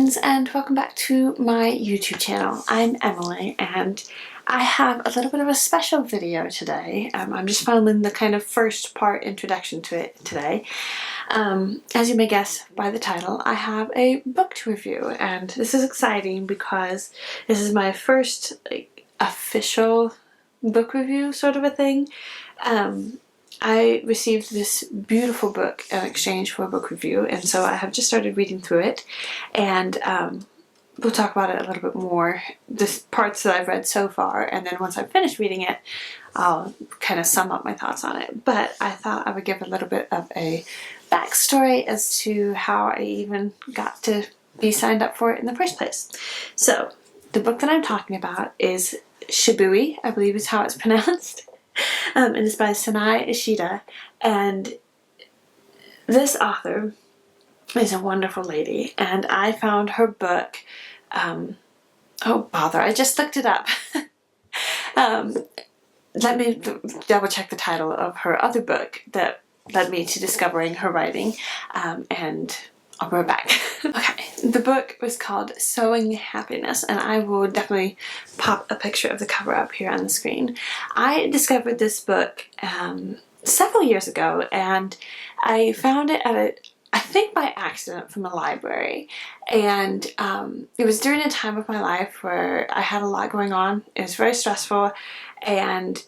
friends, and welcome back to my YouTube channel. I'm Emily and I have a little bit of a special video today. I'm just filming the kind of first part introduction to it today. As you may guess by the title, I have a book to review, and this is exciting because this is my first official book review sort of a thing. I received this beautiful book in exchange for a book review, and so I have just started reading through it, and we'll talk about it a little bit more, the parts that I've read so far, and then once I've finished reading it, I'll kind of sum up my thoughts on it. But I thought I would give a little bit of a backstory as to how I even got to be signed up for it in the first place. So, the book that I'm talking about is Shibui, I believe is how it's pronounced. And it's by Sanae Ishida, and this author is a wonderful lady, and I found her book, oh bother, I just looked it up. Let me double check the title of her other book that led me to discovering her writing, and I'll be right back. Okay, the book was called Sewing Happiness, and I will definitely pop a picture of the cover up here on the screen. I discovered this book several years ago, and I found it at I think by accident from a library, and it was during a time of my life where I had a lot going on. It was very stressful, and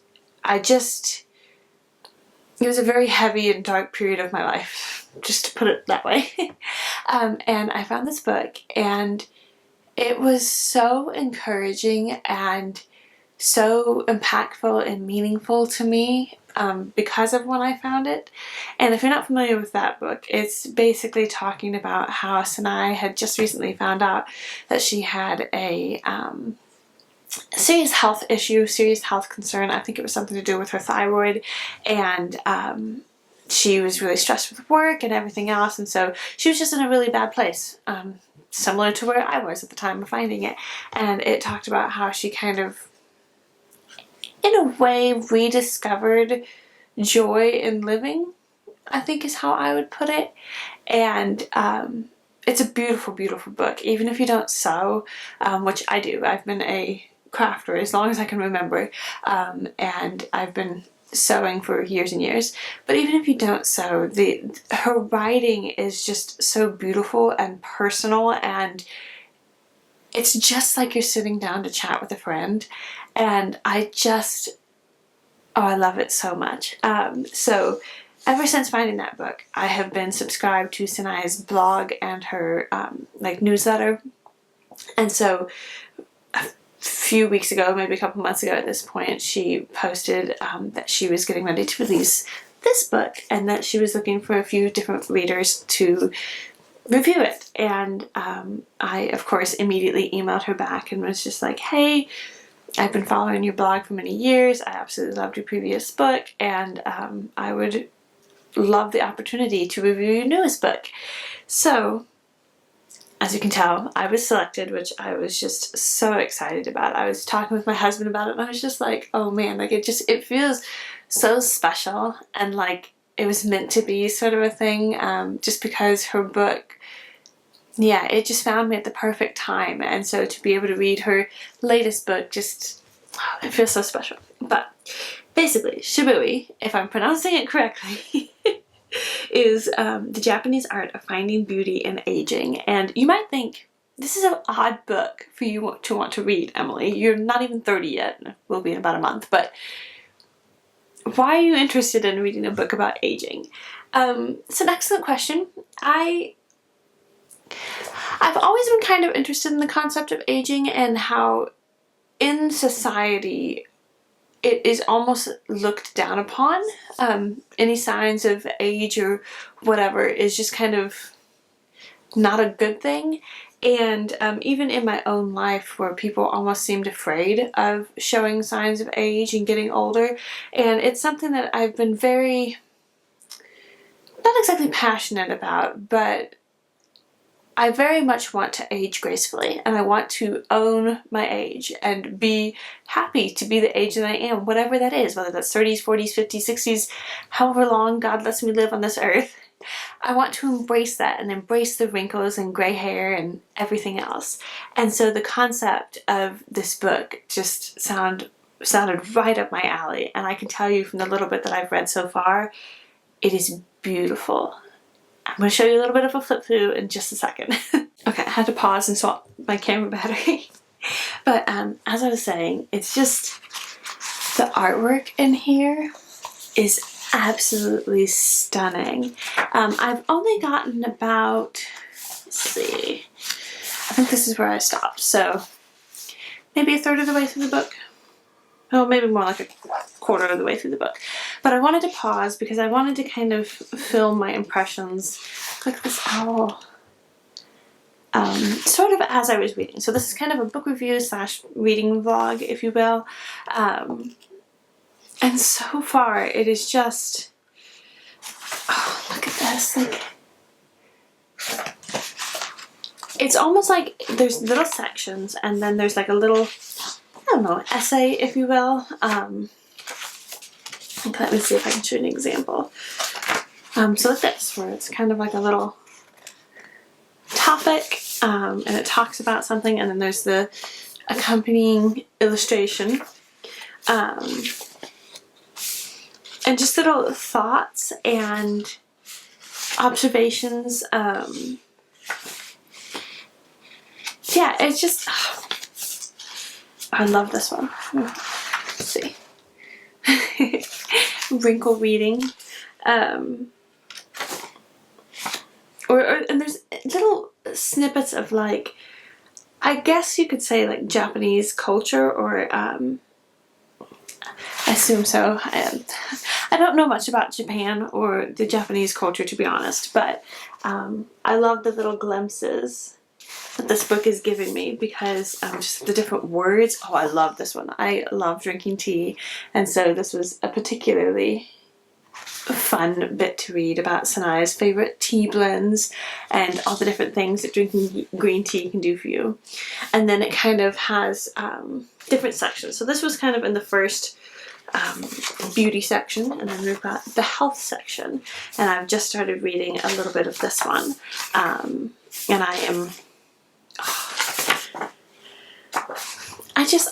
it was a very heavy and dark period of my life, just to put it that way. And I found this book, and it was so encouraging and so impactful and meaningful to me because of when I found it. And if you're not familiar with that book, it's basically talking about how Sanae had just recently found out that she had a serious health issue, serious health concern. I think it was something to do with her thyroid, and she was really stressed with work and everything else, and so she was just in a really bad place, similar to where I was at the time of finding it. And it talked about how she kind of, in a way, rediscovered joy in living, I think is how I would put it. And it's a beautiful, beautiful book. Even if you don't sew, which I do. I've been a crafter as long as I can remember, and I've been sewing for years and years. But even if you don't sew, her writing is just so beautiful and personal, and it's just like you're sitting down to chat with a friend. And I love it so much. So ever since finding that book, I have been subscribed to Sanae's blog and her newsletter. And so a few weeks ago, maybe a couple months ago at this point, she posted that she was getting ready to release this book, and that she was looking for a few different readers to review it. And I, of course, immediately emailed her back and was just like, hey, I've been following your blog for many years. I absolutely loved your previous book, and I would love the opportunity to review your newest book. So, as you can tell, I was selected, which I was just so excited about. I was talking with my husband about it, and I was just like, oh man, like it feels so special, and like it was meant to be sort of a thing, just because her book, yeah, it just found me at the perfect time. And so to be able to read her latest book, just, it feels so special. But basically, Shibui, if I'm pronouncing it correctly, is the Japanese art of finding beauty in aging. And you might think, this is an odd book for you to want to read, Emily. You're not even 30 yet. We'll be in about a month. But why are you interested in reading a book about aging? It's an excellent question. I've always been kind of interested in the concept of aging, and how in society it is almost looked down upon. Any signs of age or whatever is just kind of not a good thing. And even in my own life, where people almost seemed afraid of showing signs of age and getting older. And it's something that I've been very, not exactly passionate about, but I very much want to age gracefully, and I want to own my age and be happy to be the age that I am, whatever that is, whether that's 30s, 40s, 50s, 60s, however long God lets me live on this earth. I want to embrace that and embrace the wrinkles and gray hair and everything else. And so the concept of this book just sounded right up my alley. And I can tell you from the little bit that I've read so far, it is beautiful. I'm going to show you a little bit of a flip through in just a second. Okay, I had to pause and swap my camera battery. But as I was saying, it's just the artwork in here is absolutely stunning. I've only gotten about, let's see, I think this is where I stopped. So maybe a third of the way through the book. Oh, maybe more like a quarter of the way through the book. But I wanted to pause because I wanted to kind of film my impressions. Look at this owl. Sort of as I was reading. So this is kind of a book review / reading vlog, if you will. And so far it is just, oh, look at this. Like, it's almost like there's little sections and then there's like a little, I don't know, essay, if you will. Let me see if I can show you an example. So like this, where it's kind of like a little topic, and it talks about something, and then there's the accompanying illustration, and just little thoughts and observations. Yeah, it's just, oh, I love this one. Let's see. Wrinkle reading. And there's little snippets of, like, I guess you could say like Japanese culture, or I assume so. I don't know much about Japan or the Japanese culture, to be honest, but I love the little glimpses that this book is giving me, because just the different words. Oh, I love this one. I love drinking tea, and so this was a particularly fun bit to read about Sanae's favorite tea blends and all the different things that drinking green tea can do for you. And then it kind of has different sections. So this was kind of in the first beauty section, and then we've got the health section, and I've just started reading a little bit of this one, and I am,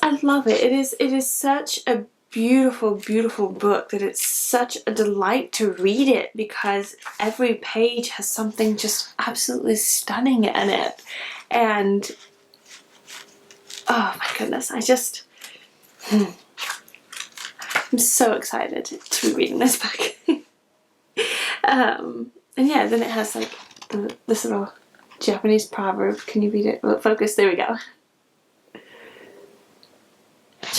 I love it. It is such a beautiful, beautiful book that it's such a delight to read it, because every page has something just absolutely stunning in it. And oh my goodness, I'm so excited to be reading this book. And yeah, then it has like this little Japanese proverb. Can you read it? Will it focus? There we go.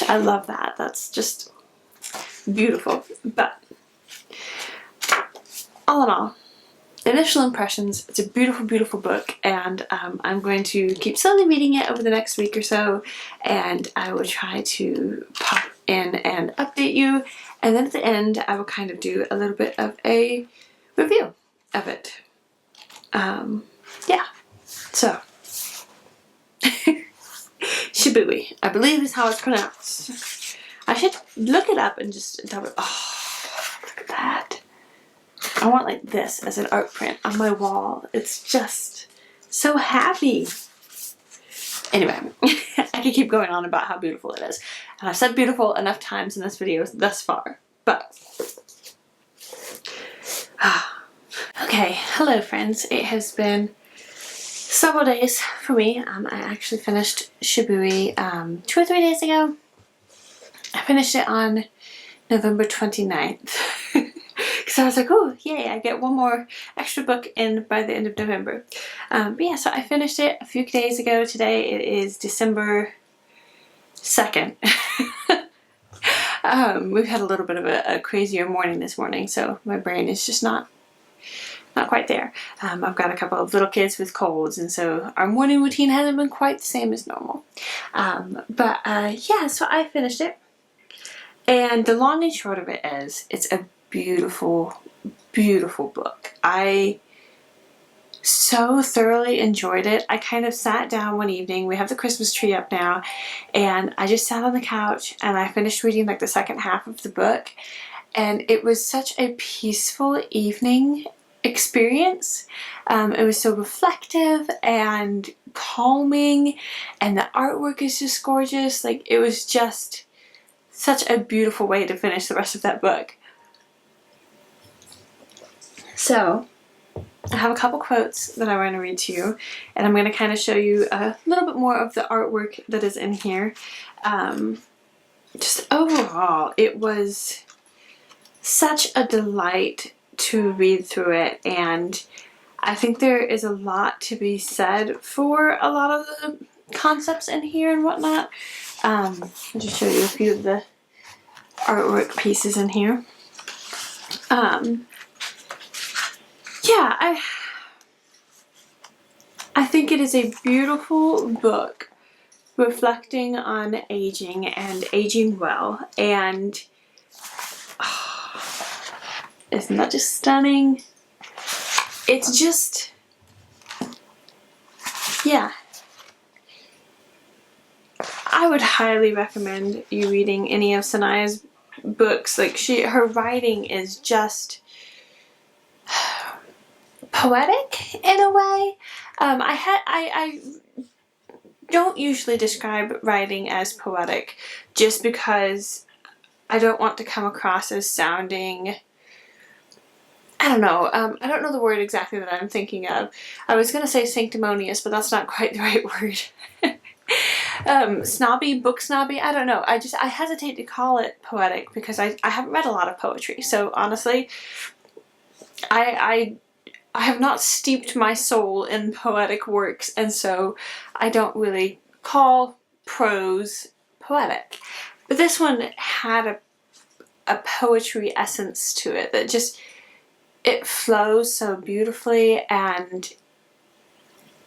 I love that. That's just beautiful. But all in all, initial impressions, it's a beautiful, beautiful book, and I'm going to keep slowly reading it over the next week or so, and I will try to pop in and update you, and then at the end I will kind of do a little bit of a review of it. Yeah, so Shibui, I believe is how it's pronounced. I should look it up and just double. Oh, look at that. I want like this as an art print on my wall. It's just so happy. Anyway, I could keep going on about how beautiful it is. And I've said beautiful enough times in this video thus far. But okay, hello friends. It has been several days for me. I actually finished Shibui 2 or 3 days ago. I finished it on November 29th. Because I was like, oh, yay, I get one more extra book in by the end of November. But yeah, so I finished it a few days ago. Today it is December 2nd. We've had a little bit of a crazier morning this morning, so my brain is just not quite there. I've got a couple of little kids with colds, and so our morning routine hasn't been quite the same as normal. But yeah, so I finished it. And the long and short of it is, it's a beautiful, beautiful book. I so thoroughly enjoyed it. I kind of sat down one evening, we have the Christmas tree up now, and I just sat on the couch and I finished reading like the second half of the book, and it was such a peaceful evening, experience. It was so reflective and calming, and the artwork is just gorgeous. Like, it was just such a beautiful way to finish the rest of that book. So I have a couple quotes that I want to read to you, and I'm going to kind of show you a little bit more of the artwork that is in here. Just overall, it was such a delight to read through it, and I think there is a lot to be said for a lot of the concepts in here and whatnot. I'll just show you a few of the artwork pieces in here. Yeah, I think it is a beautiful book reflecting on aging and aging well, and isn't that just stunning? It's just, yeah. I would highly recommend you reading any of Sanae's books. Like, her writing is just poetic in a way. I don't usually describe writing as poetic just because I don't want to come across as sounding, I don't know, I don't know the word exactly that I'm thinking of. I was going to say sanctimonious, but that's not quite the right word. Snobby, book snobby, I don't know. I hesitate to call it poetic because I haven't read a lot of poetry. So honestly, I have not steeped my soul in poetic works, and so I don't really call prose poetic. But this one had a poetry essence to it that just, it flows so beautifully, and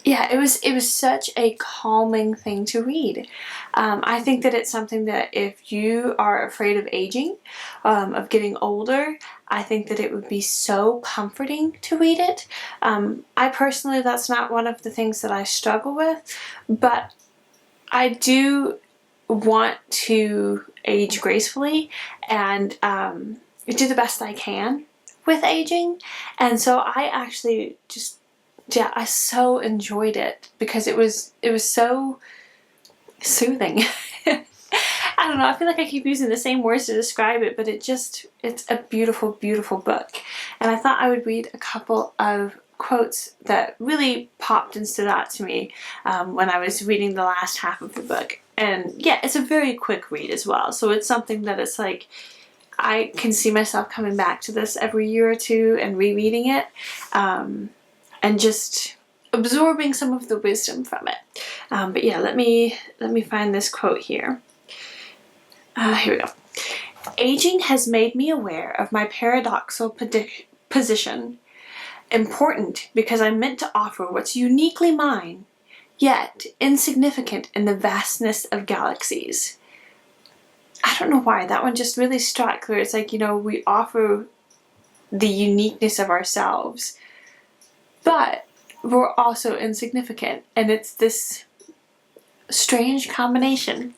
yeah, it was such a calming thing to read. I think that it's something that if you are afraid of aging, of getting older, I think that it would be so comforting to read it. I personally, that's not one of the things that I struggle with, but I do want to age gracefully and do the best I can with aging, and so I actually just, yeah, I so enjoyed it because it was so soothing. I don't know, I feel like I keep using the same words to describe it, but it's a beautiful, beautiful book. And I thought I would read a couple of quotes that really popped and stood out to me when I was reading the last half of the book. And yeah, it's a very quick read as well, so it's something that it's like, I can see myself coming back to this every year or two and rereading it, and just absorbing some of the wisdom from it. But yeah, let me find this quote here. Here we go. Aging has made me aware of my paradoxical position. Important because I'm meant to offer what's uniquely mine, yet insignificant in the vastness of galaxies. I don't know why, that one just really struck, where it's like, you know, we offer the uniqueness of ourselves, but we're also insignificant, and it's this strange combination.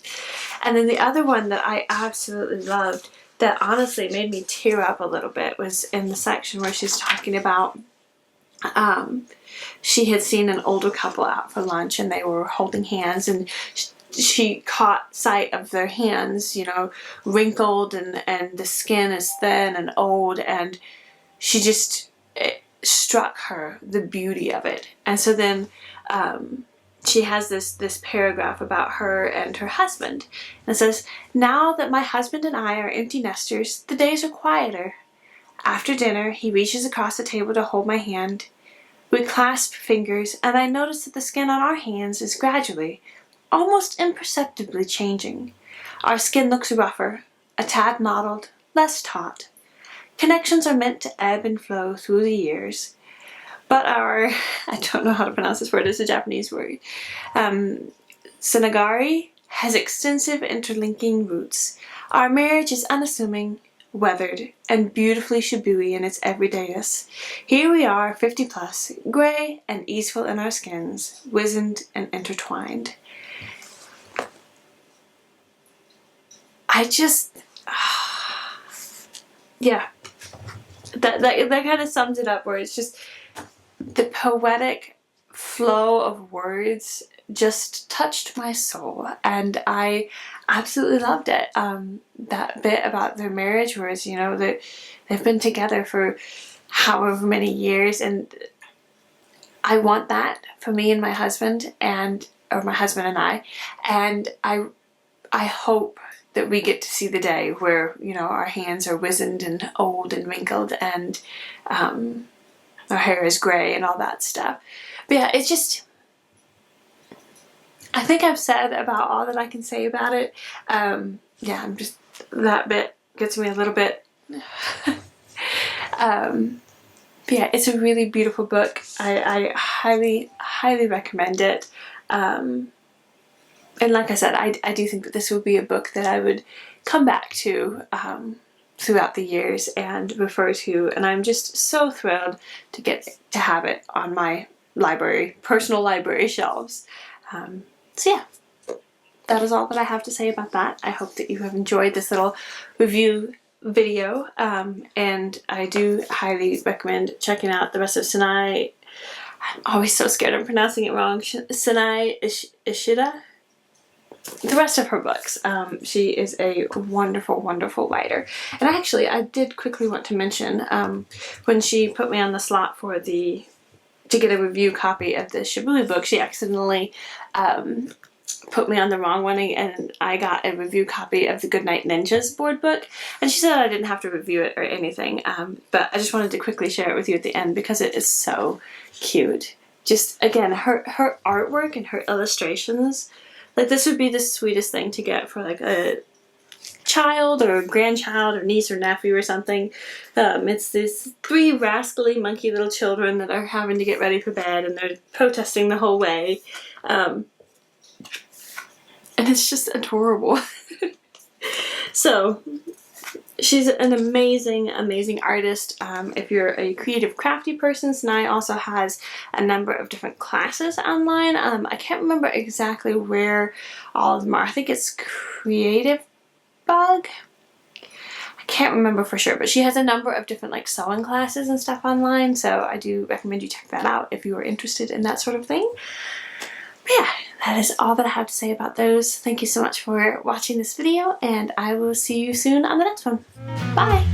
And then the other one that I absolutely loved, that honestly made me tear up a little bit, was in the section where she's talking about she had seen an older couple out for lunch and they were holding hands, and she caught sight of their hands, you know, wrinkled, and the skin is thin and old, and she just, it struck her, the beauty of it. And so then she has this paragraph about her and her husband, and it says, "Now that my husband and I are empty nesters, the days are quieter. After dinner, he reaches across the table to hold my hand. We clasp fingers, and I notice that the skin on our hands is gradually, almost imperceptibly changing. Our skin looks rougher, a tad mottled, less taut. Connections are meant to ebb and flow through the years. But our," I don't know how to pronounce this word, it's a Japanese word, "Sanagari has extensive interlinking roots. Our marriage is unassuming, weathered, and beautifully Shibui in its everydayness. Here we are, 50 plus, gray and easeful in our skins, wizened and intertwined." I just, yeah, that kind of sums it up, where it's just the poetic flow of words just touched my soul, and I absolutely loved it. That bit about their marriage was, you know, that they've been together for however many years, and I want that for me and my husband, or my husband and I, and I hope that we get to see the day where, you know, our hands are wizened and old and wrinkled, and our hair is gray and all that stuff. But yeah, it's just, I think I've said about all that I can say about it. Yeah, I'm just, that bit gets me a little bit. But yeah, it's a really beautiful book. I highly, highly recommend it. And like I said, I do think that this will be a book that I would come back to throughout the years and refer to, and I'm just so thrilled to get to have it on my personal library shelves. So yeah, that is all that I have to say about that. I hope that you have enjoyed this little review video, and I do highly recommend checking out the rest of Sanae. I'm always so scared of pronouncing it wrong. Sanae Ishida. The rest of her books. She is a wonderful, wonderful writer. And actually, I did quickly want to mention, when she put me on the slot to get a review copy of the Shibui book, she accidentally put me on the wrong one, and I got a review copy of the Goodnight Ninjas board book, and she said I didn't have to review it or anything, but I just wanted to quickly share it with you at the end because it is so cute. Just, again, her artwork and her illustrations, like, this would be the sweetest thing to get for, like, a child or a grandchild or niece or nephew or something. It's these 3 rascally monkey little children that are having to get ready for bed, and they're protesting the whole way. And it's just adorable. So, she's an amazing, amazing artist. If you're a creative, crafty person, Sanae also has a number of different classes online. I can't remember exactly where all of them are. I think it's Creative Bug. I can't remember for sure, but she has a number of different, like, sewing classes and stuff online, so I do recommend you check that out if you are interested in that sort of thing. But yeah, that is all that I have to say about those. Thank you so much for watching this video, and I will see you soon on the next one. Bye!